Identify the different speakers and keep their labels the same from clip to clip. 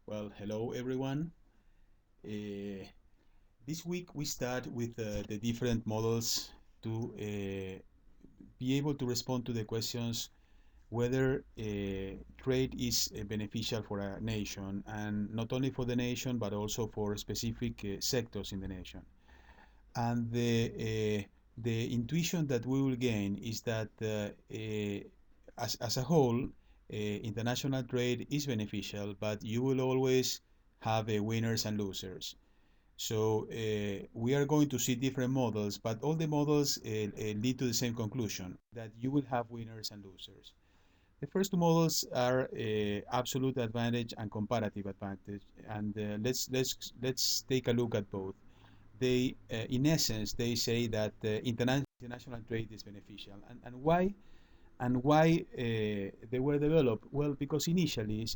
Speaker 1: Well, hello everyone. Uh, this week we start with the different models to be able to respond to the questions whether trade is beneficial for a nation, and not only for the nation but also for specific sectors in the nation. And the intuition that we will gain is that as a whole, international trade is beneficial, but you will always have winners and losers. So we are going to see different models, but all the models lead to the same conclusion, that you will have winners and losers. The first two models are absolute advantage and comparative advantage, and let's take a look at both. They, in essence, they say that international trade is beneficial, and why? And why they were developed? Well, because initially,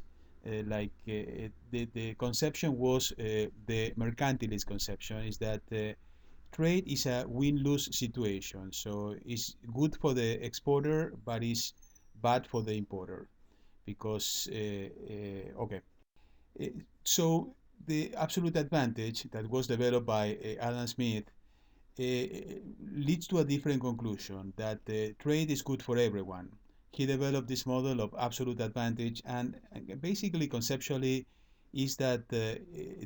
Speaker 1: the conception was the mercantilist conception, is that trade is a win-lose situation. So it's good for the exporter, but it's bad for the importer because okay. Uh, so the absolute advantage that was developed by Adam Smith uh, leads to a different conclusion, that trade is good for everyone. He developed this model of absolute advantage, and basically conceptually is that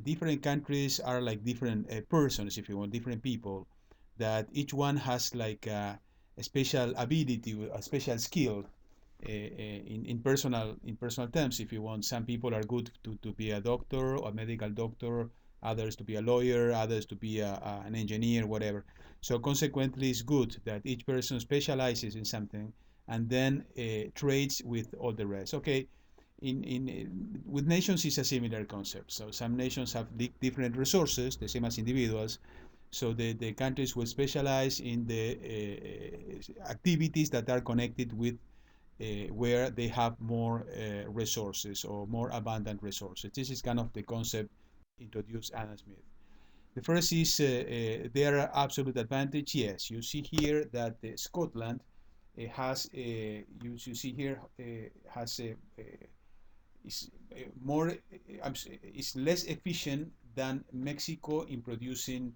Speaker 1: different countries are like different persons, if you want, different people, that each one has like a special ability, a special skill in personal terms, if you want. Some people are good to be a doctor or a medical doctor, others to be a lawyer, others to be an engineer, whatever. So consequently, it's good that each person specializes in something and then trades with all the rest. Okay, with nations it's a similar concept. So some nations have different resources, the same as individuals. So the countries will specialize in the activities that are connected with where they have more resources or more abundant resources. This is kind of the concept introduced Adam Smith. The first is their absolute advantage. Yes, you see here that Scotland has, you see here, has is more, is less efficient than Mexico in producing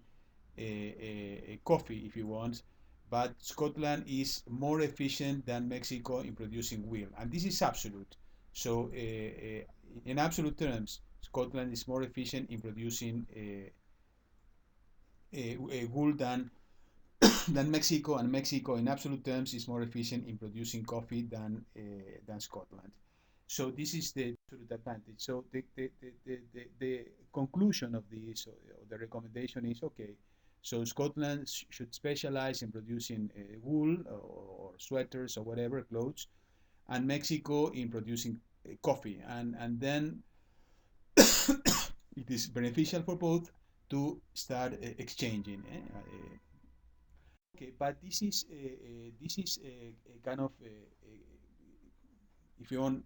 Speaker 1: coffee, if you want, but Scotland is more efficient than Mexico in producing wool, and this is absolute. So, in absolute terms, Scotland is more efficient in producing wool than Mexico, and Mexico, in absolute terms, is more efficient in producing coffee than Scotland. So this is the absolute advantage. So the conclusion of this, or the recommendation is, okay, so Scotland should specialize in producing wool or sweaters or whatever, clothes, and Mexico in producing coffee. And then it is beneficial for both to start exchanging. Okay, but this is a kind of if you want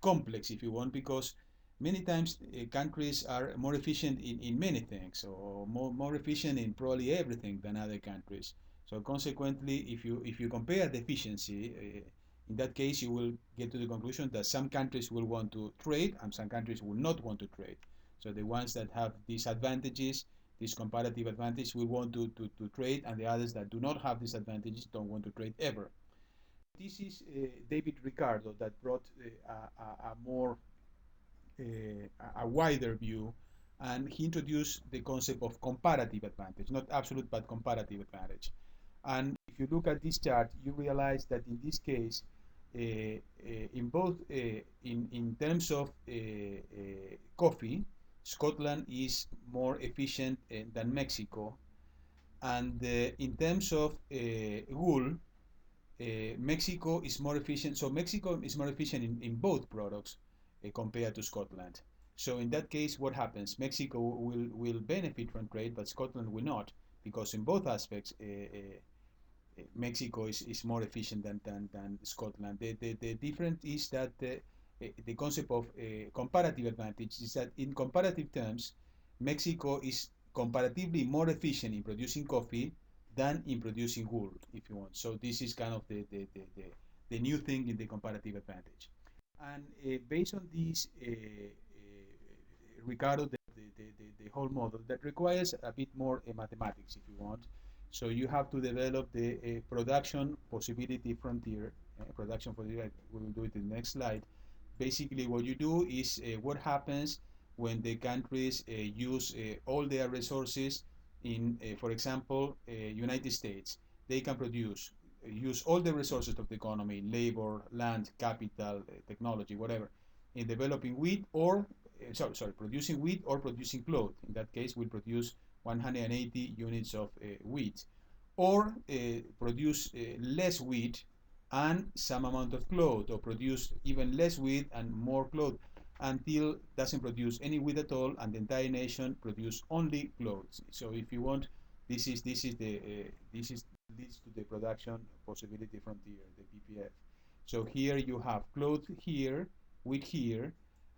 Speaker 1: complex, if you want, because many times countries are more efficient in many things, or more efficient in probably everything than other countries. So consequently, if you compare the efficiency, in that case you will get to the conclusion that some countries will want to trade and some countries will not want to trade. So the ones that have these advantages, this comparative advantage, will want to trade, and the others that do not have these advantages don't want to trade ever. This is David Ricardo that brought a more a wider view, and he introduced the concept of comparative advantage, not absolute but comparative advantage. And if you look at this chart, you realize that in this case, in both in terms of coffee, Scotland is more efficient than Mexico, and in terms of wool, Mexico is more efficient. So Mexico is more efficient in both products compared to Scotland. So in that case, what happens? Mexico will benefit from trade, but Scotland will not, because in both aspects, Mexico is more efficient than Scotland. The difference is that the concept of comparative advantage is that in comparative terms, Mexico is comparatively more efficient in producing coffee than in producing wool, if you want. So this is kind of the new thing in the comparative advantage. And based on this, Ricardo, the whole model that requires a bit more mathematics if you want. So you have to develop the production possibility frontier. Production possibility, we will do it in the next slide. Basically, what you do is what happens when the countries use all their resources in, for example, United States. They can produce, use all the resources of the economy, labor, land, capital, technology, whatever, in developing wheat or producing wheat or producing cloth. In that case, we'll produce 180 units of wheat, or produce less wheat and some amount of cloth, or produce even less wheat and more cloth, until doesn't produce any wheat at all, and the entire nation produce only clothes. So if you want, this is leads to the production possibility frontier, the PPF. So here you have cloth here, wheat here,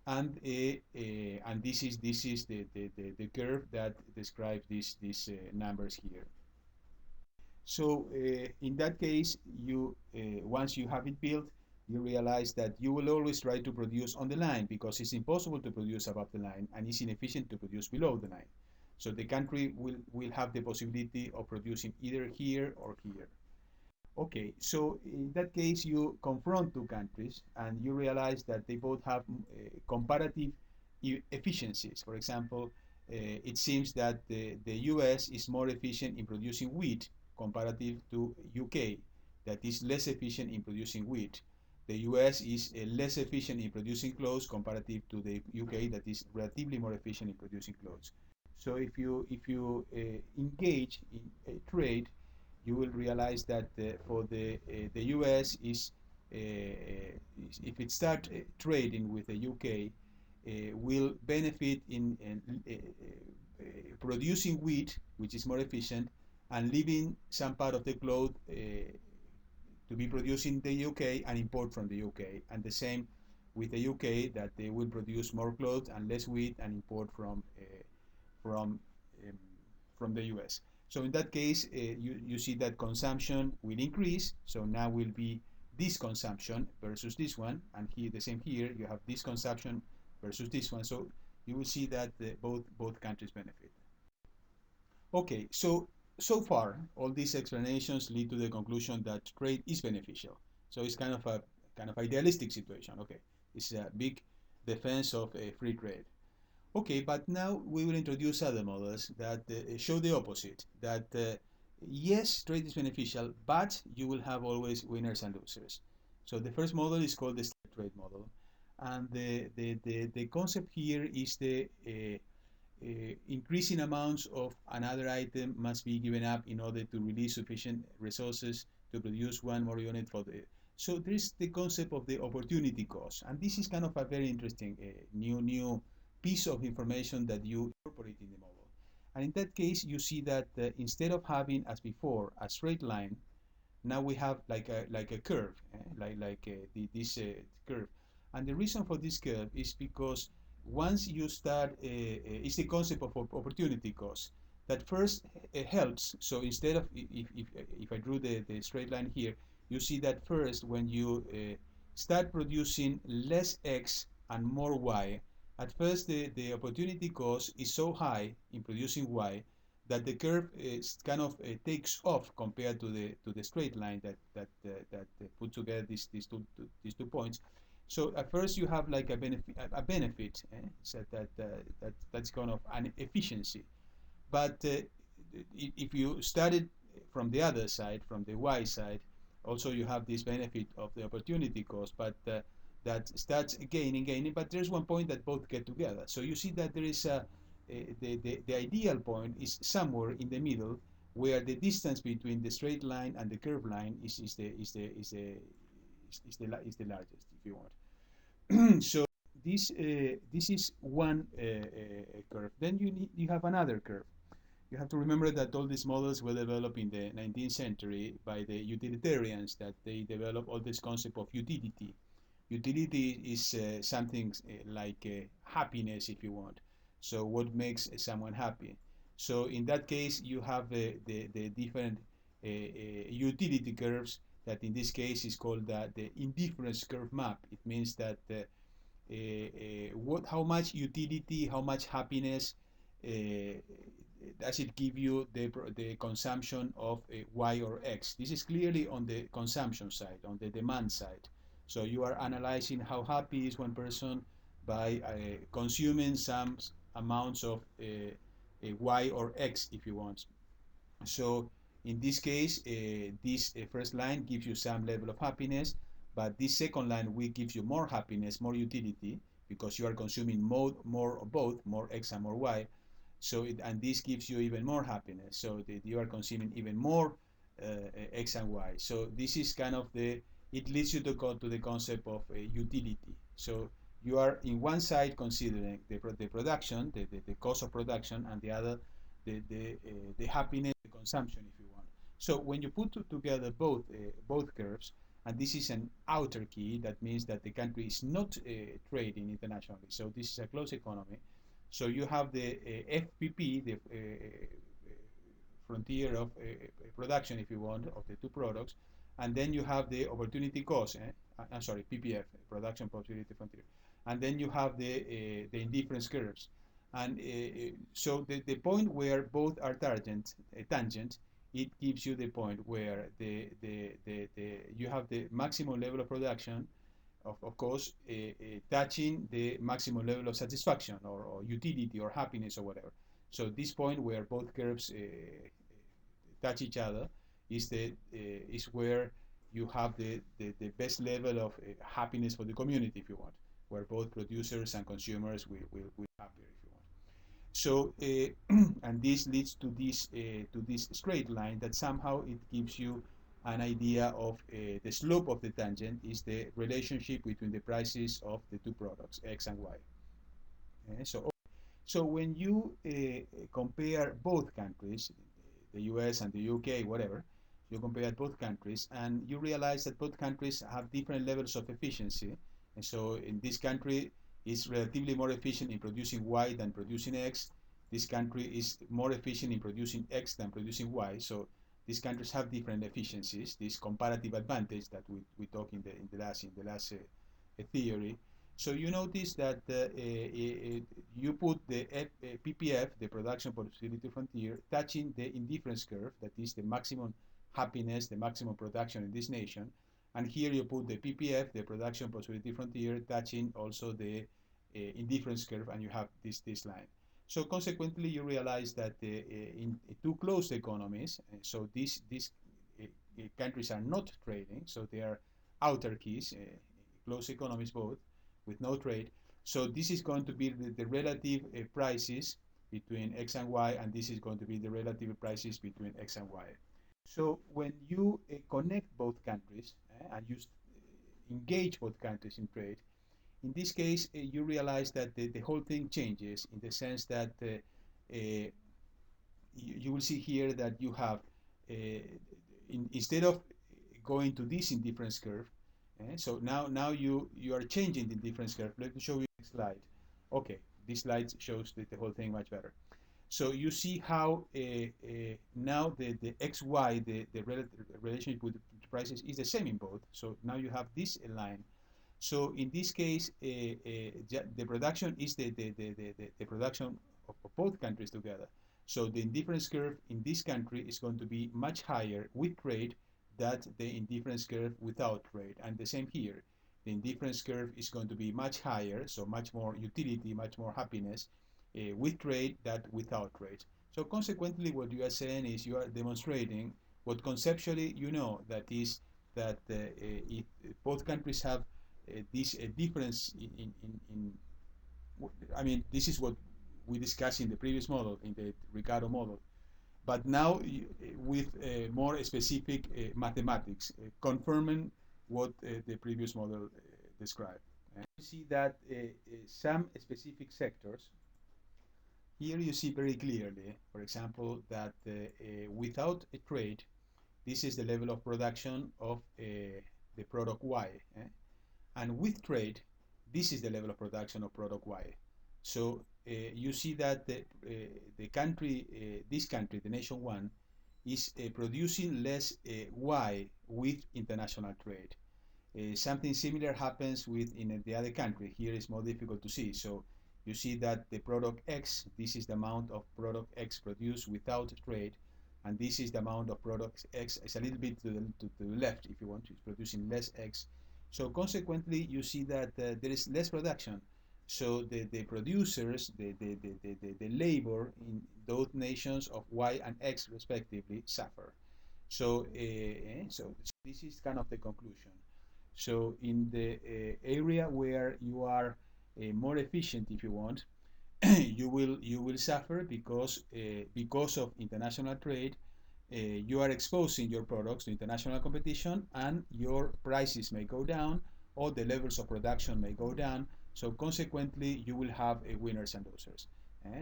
Speaker 1: and this is the curve that describes these numbers here. So in that case, you once you have it built, you realize that you will always try to produce on the line, because it's impossible to produce above the line and it's inefficient to produce below the line. So the country will have the possibility of producing either here or here. Okay, so in that case, you confront two countries and you realize that they both have comparative efficiencies. For example, it seems that the US is more efficient in producing wheat comparative to UK, that is less efficient in producing wheat. The US is less efficient in producing clothes comparative to the UK, that is relatively more efficient in producing clothes. So if you engage in trade, you will realize that for the US if it start trading with the UK, will benefit in producing wheat, which is more efficient, and leaving some part of the cloth to be produced in the UK and import from the UK. And the same with the UK, that they will produce more clothes and less wheat and import from um, from the US. So in that case, you see that consumption will increase. So now will be this consumption versus this one, and here the same here. You have this consumption versus this one. So you will see that both countries benefit. Okay, so far all these explanations lead to the conclusion that trade is beneficial. So it's kind of idealistic situation. Okay, it's a big defense of free trade. Okay, but now we will introduce other models that show the opposite, that yes, trade is beneficial, but you will have always winners and losers. So the first model is called the trade model. And the concept here is the increasing amounts of another item must be given up in order to release sufficient resources to produce one more unit for the. So there is the concept of the opportunity cost, and this is kind of a very interesting new piece of information that you incorporate in the model. And in that case, you see that instead of having, as before, a straight line, now we have like a curve, this curve. And the reason for this curve is because once you start, it's the concept of opportunity cost that first helps. So instead of, if I drew the straight line here, you see that first when you start producing less X and more Y, at first the opportunity cost is so high in producing Y that the curve is kind of takes off compared to the straight line that put together these two points. So at first you have like a benefit, so that's kind of an efficiency. But if you started from the other side, from the Y side, also you have this benefit of the opportunity cost, but that starts gaining. But there's one point that both get together. So you see that there is the ideal point is somewhere in the middle, where the distance between the straight line and the curved line is the largest, if you want. So this is one curve. Then you have another curve. You have to remember that all these models were developed in the 19th century by the utilitarians, that they developed all this concept of utility. Utility is something like happiness, if you want. So what makes someone happy? So in that case, you have the different utility curves that in this case is called the indifference curve map. It means that how much utility, how much happiness does it give you the consumption of Y or X. This is clearly on the consumption side, on the demand side. So you are analyzing how happy is one person by consuming some amounts of Y or X, if you want. So in this case, this first line gives you some level of happiness, but this second line will give you more happiness, more utility, because you are consuming more of both, more X and more Y. So and this gives you even more happiness. So you are consuming even more X and Y. So this is kind of it leads you to go to the concept of utility. So you are in one side considering the production, the cost of production, and the other the happiness, the consumption, if you want. So when you put together both curves, and this is an outer key, that means that the country is not trading internationally. So this is a closed economy. So you have the FPP, the frontier of production, if you want, of the two products, and then you have the opportunity cost. I'm sorry, PPF, production possibility frontier, and then you have the indifference curves. And so the point where both are tangent, it gives you the point where you have the maximum level of production, of course, touching the maximum level of satisfaction or utility or happiness or whatever. So this point where both curves touch each other is where you have the best level of happiness for the community, if you want, where both producers and consumers will be happier, if you want. So, and this leads to this straight line that somehow it gives you an idea of the slope of the tangent is the relationship between the prices of the two products, X and Y. So when you compare both countries, the US and the UK, whatever, you compare both countries and you realize that both countries have different levels of efficiency. And so in this country is relatively more efficient in producing Y than producing X. This country is more efficient in producing X than producing Y. So these countries have different efficiencies, this comparative advantage that we talk in the last theory. So you notice that you put the PPF, the production possibility frontier, touching the indifference curve, that is the maximum happiness, the maximum production in this nation. And here you put the PPF, the production possibility frontier, touching also the indifference curve, and you have this line. So consequently, you realize that in two closed economies, so these countries are not trading, so they are outer keys, closed economies both, with no trade. So this is going to be the relative prices between X and Y, and this is going to be the relative prices between X and Y. So when you connect both countries and you engage both countries in trade, in this case, you realize that the whole thing changes in the sense that you will see here that you have, instead of going to this indifference curve, so now you are changing the indifference curve. Let me show you the slide. Okay, this slide shows the whole thing much better. So you see how now the XY, the relationship with the prices is the same in both. So now you have this line. So in this case, the production is the production of both countries together. So the indifference curve in this country is going to be much higher with trade than the indifference curve without trade. And the same here. The indifference curve is going to be much higher, so much more utility, much more happiness with trade than without trade. So consequently, what you are saying is you are demonstrating what conceptually you know, that is that if both countries have this difference I mean, this is what we discussed in the previous model, in the Ricardo model, but now with more specific mathematics, confirming what the previous model described. You see that some specific sectors, here you see very clearly, for example, that without a trade, this is the level of production of the product Y. And with trade, this is the level of production of product Y. So you see that the country, this country, the nation one, is producing less Y with international trade. Something similar happens with in the other country. Here is more difficult to see. So you see that the product X, this is the amount of product X produced without trade, and this is the amount of product X. It's a little bit to the left, if you want. It's producing less X. So consequently, you see that there is less production. So the producers, the labor in those nations of Y and X respectively suffer. So this is kind of the conclusion. So in the area where you are more efficient, if you want, you will suffer because of international trade. You are exposing your products to international competition, and your prices may go down, or the levels of production may go down. So consequently, you will have winners and losers.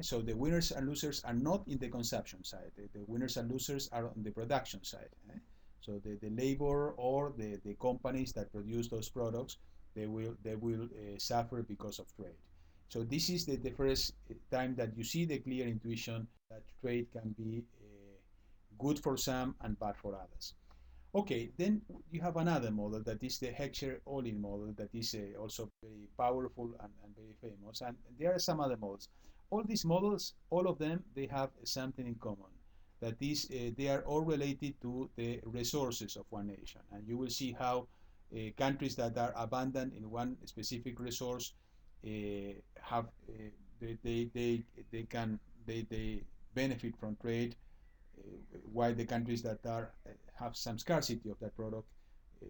Speaker 1: So the winners and losers are not in the consumption side. The winners and losers are on the production side. So the labor or the companies that produce those products, they will suffer because of trade. So this is the first time that you see the clear intuition that trade can be good for some and bad for others. Okay, then you have another model that is the Heckscher-Ohlin model that is also very powerful and very famous. And there are some other models. All these models, all of them, they have something in common. That is, they are all related to the resources of one nation. And you will see how countries that are abundant in one specific resource have they benefit from trade, while the countries that have some scarcity of that product, uh,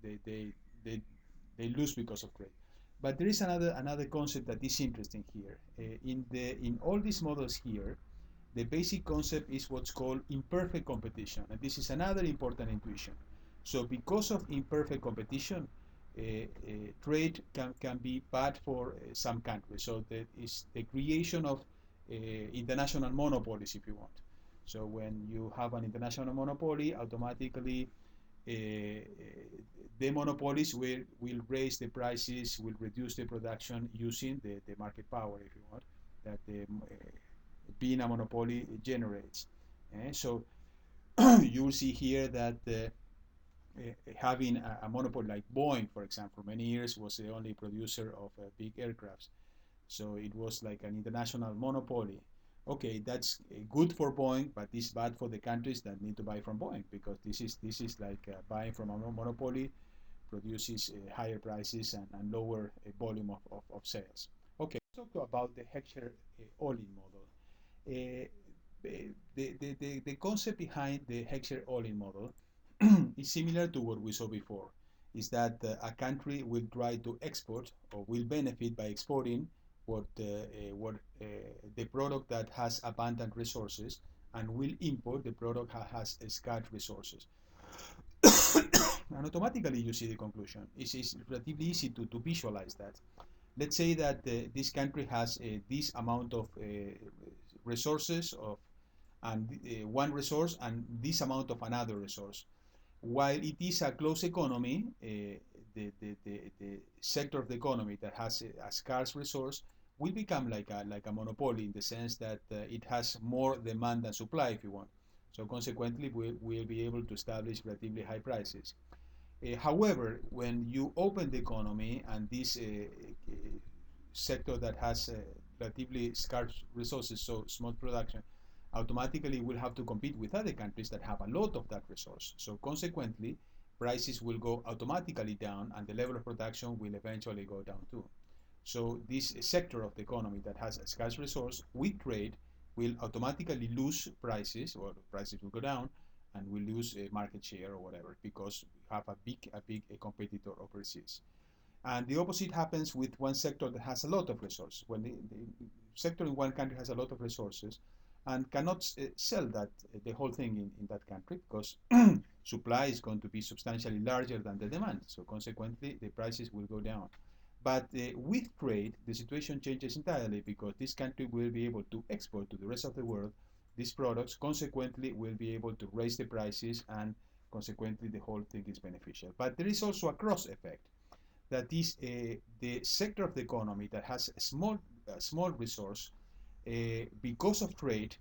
Speaker 1: they, they, they, they lose because of trade. But there is another concept that is interesting here. In all these models here, the basic concept is what's called imperfect competition, and this is another important intuition. So because of imperfect competition, trade can be bad for some countries. So that is the creation of international monopolies, if you want. So when you have an international monopoly, automatically the monopolies will raise the prices, will reduce the production using the market power, if you want, that being a monopoly generates. So you will see here that having a monopoly like Boeing, for example, for many years was the only producer of big aircrafts. So it was like an international monopoly. Okay, that's good for Boeing, but it's bad for the countries that need to buy from Boeing, because this is like buying from a monopoly produces higher prices and lower volume of sales. Okay, let's talk about the Heckscher-Ohlin model. Uh, the concept behind the Heckscher-Ohlin model is similar to what we saw before, is that a country will try to export or will benefit by exporting the product that has abundant resources, and will import the product that has scarce resources. And automatically you see the conclusion. It's relatively easy to visualize that. Let's say that this country has this amount of resources and one resource, and this amount of another resource. While it is a closed economy, the sector of the economy that has a scarce resource will become like a monopoly, in the sense that it has more demand than supply, if you want. So consequently, we'll be able to establish relatively high prices. However, when you open the economy and this sector that has relatively scarce resources, so small production, automatically will have to compete with other countries that have a lot of that resource. So consequently, prices will go automatically down, and the level of production will eventually go down too. So this sector of the economy that has a scarce resource with trade will automatically lose prices, or prices will go down, and will lose market share or whatever, because we have a competitor overseas. And the opposite happens with one sector that has a lot of resources. When the sector in one country has a lot of resources and cannot sell that the whole thing in that country, because supply is going to be substantially larger than the demand. So consequently, the prices will go down. But with trade, the situation changes entirely, because this country will be able to export to the rest of the world these products, consequently will be able to raise the prices, and consequently the whole thing is beneficial. But there is also a cross effect. That is, the sector of the economy that has a small resource, because of trade,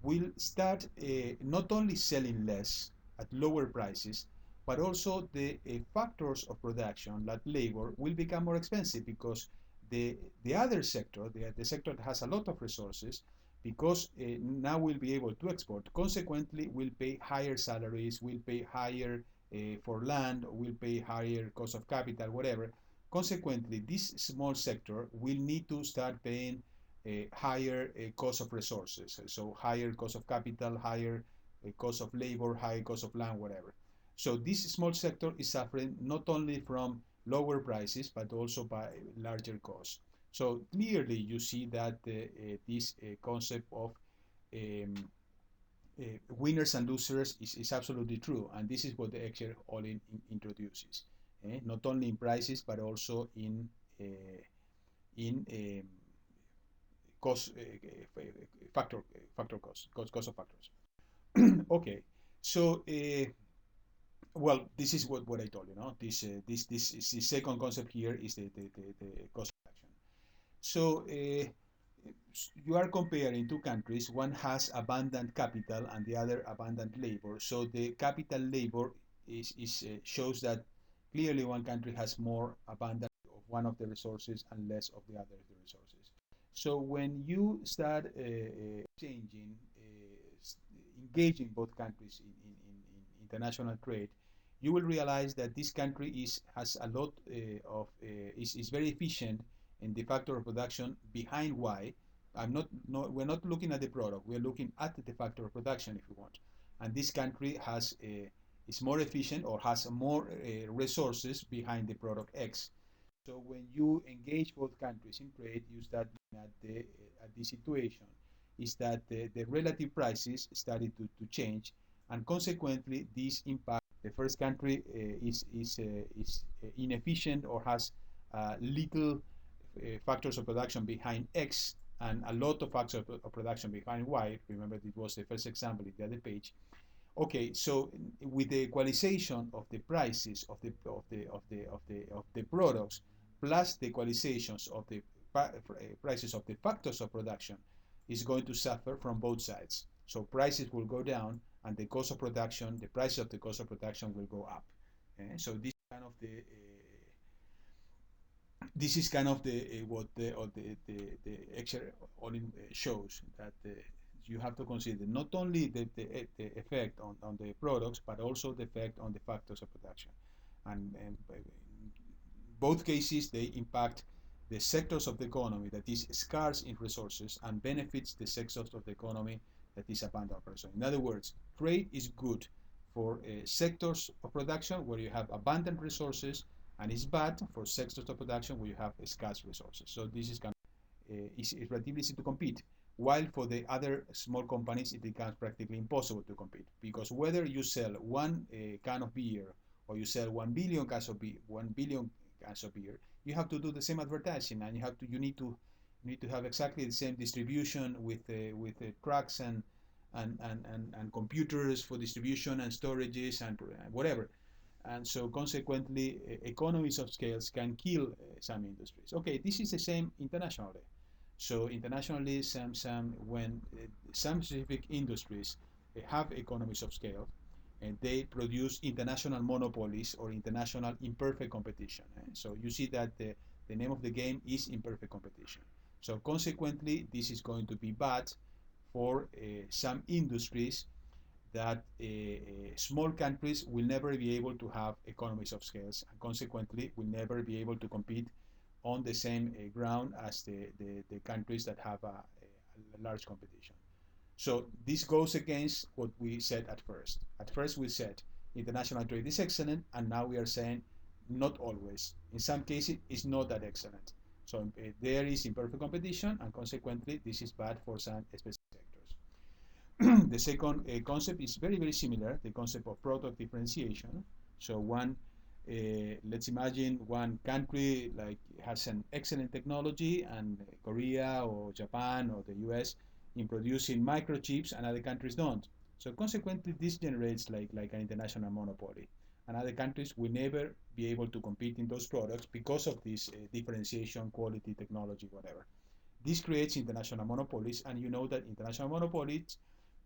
Speaker 1: will start not only selling less at lower prices, but also the factors of production, like labor, will become more expensive because the other sector, the sector that has a lot of resources, because now will be able to export, consequently will pay higher salaries, will pay higher for land, will pay higher cost of capital, whatever. Consequently, this small sector will need to start paying a higher cost of resources, so higher cost of capital, higher cost of labor, higher cost of land, whatever. So this small sector is suffering not only from lower prices, but also by larger costs. So clearly you see that this concept of um, winners and losers is absolutely true, and this is what the Excel all-in introduces, not only in prices but also in cost factor cost of factors. Okay, so well, this is what I told you. No, this the second concept here is the cost of action. So you are comparing two countries. One has abundant capital and the other abundant labor. So the capital labor is shows that clearly one country has more abundant of one of the resources and less of the other resources. So when you start changing, engaging both countries in international trade, you will realize that this country has a lot of is very efficient in the factor of production behind Y. We're not looking at the product. We're looking at the factor of production, if you want. And this country is more efficient or has more resources behind the product X. So when you engage both countries in trade, you start looking at the situation. Is that the relative prices started to change, and consequently this impact the first country is inefficient or has little factors of production behind X and a lot of factors of production behind Y. Remember, it was the first example in the other page. Okay, so with the equalization of the prices of the products plus the equalizations of the prices of the factors of production is going to suffer from both sides. So prices will go down and the cost of production, the price of the cost of production will go up. So this is kind of the what the Excel all-in shows that you have to consider not only the effect on the products, but also the effect on the factors of production. And in both cases, they impact the sectors of the economy that is scarce in resources and benefits the sectors of the economy that is abundant of resources. In other words, trade is good for sectors of production where you have abundant resources, and it's bad for sectors of production where you have scarce resources. So this is kind of it's relatively easy to compete. While for the other small companies, it becomes practically impossible to compete because whether you sell one can of beer or you sell 1 billion cans of beer, 1 billion cans of beer, you have to do the same advertising, and you need to have exactly the same distribution with trucks and computers for distribution and storages and whatever. And so consequently, economies of scales can kill some industries. Okay, this is the same internationally. So internationally, when some specific industries have economies of scale, and they produce international monopolies or international imperfect competition. So you see that the name of the game is imperfect competition. So consequently, this is going to be bad for some industries that small countries will never be able to have economies of scales and consequently will never be able to compete on the same ground as the countries that have a large competition. So this goes against what we said at first. At first we said international trade is excellent, and now we are saying not always. In some cases, it's not that excellent. So there is imperfect competition, and consequently, this is bad for some specific sectors. The second concept is very similar, the concept of product differentiation. So let's imagine one country like has an excellent technology, and Korea or Japan or the US in producing microchips, and other countries don't. So consequently, this generates like an international monopoly, and other countries will never be able to compete in those products because of this differentiation, quality, technology, whatever. This creates international monopolies, and you know that international monopolies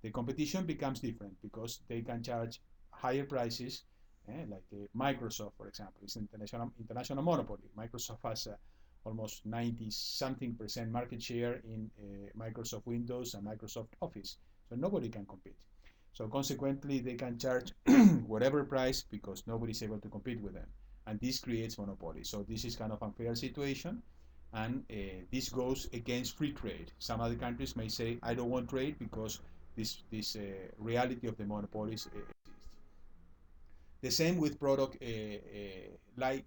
Speaker 1: the competition becomes different because they can charge higher prices, like Microsoft, for example, is an international monopoly. Microsoft has almost 90 something percent market share in Microsoft Windows and Microsoft Office, so nobody can compete. So consequently, they can charge whatever price because nobody's able to compete with them, and this creates monopoly. So this is kind of unfair situation, and this goes against free trade. Some other countries may say, I don't want trade because this reality of the monopolies exists. The same with like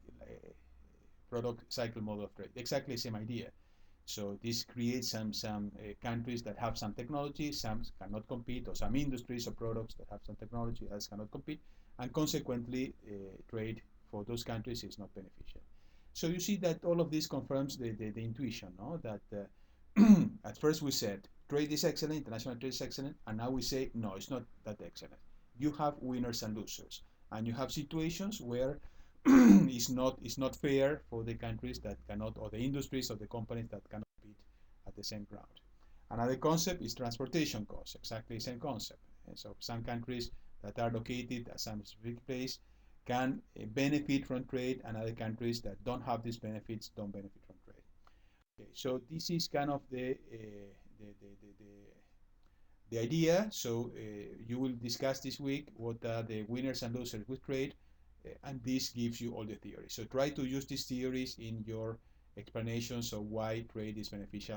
Speaker 1: product cycle model of trade. Exactly the same idea. So this creates some countries that have some technology, some cannot compete, or some industries or products that have some technology, others cannot compete, and consequently, trade for those countries is not beneficial. So you see that all of this confirms the intuition, no? That at first we said trade is excellent, international trade is excellent, and now we say no, it's not that excellent. You have winners and losers, and you have situations where it's not fair for the countries that cannot, or the industries or the companies that cannot compete at the same ground. Another concept is transportation costs, exactly the same concept. And so some countries that are located at some specific place can benefit from trade, and other countries that don't have these benefits don't benefit from trade. Okay, so this is kind of the idea. So you will discuss this week what are the winners and losers with trade, and this gives you all the theories. So try to use these theories in your explanations of why trade is beneficial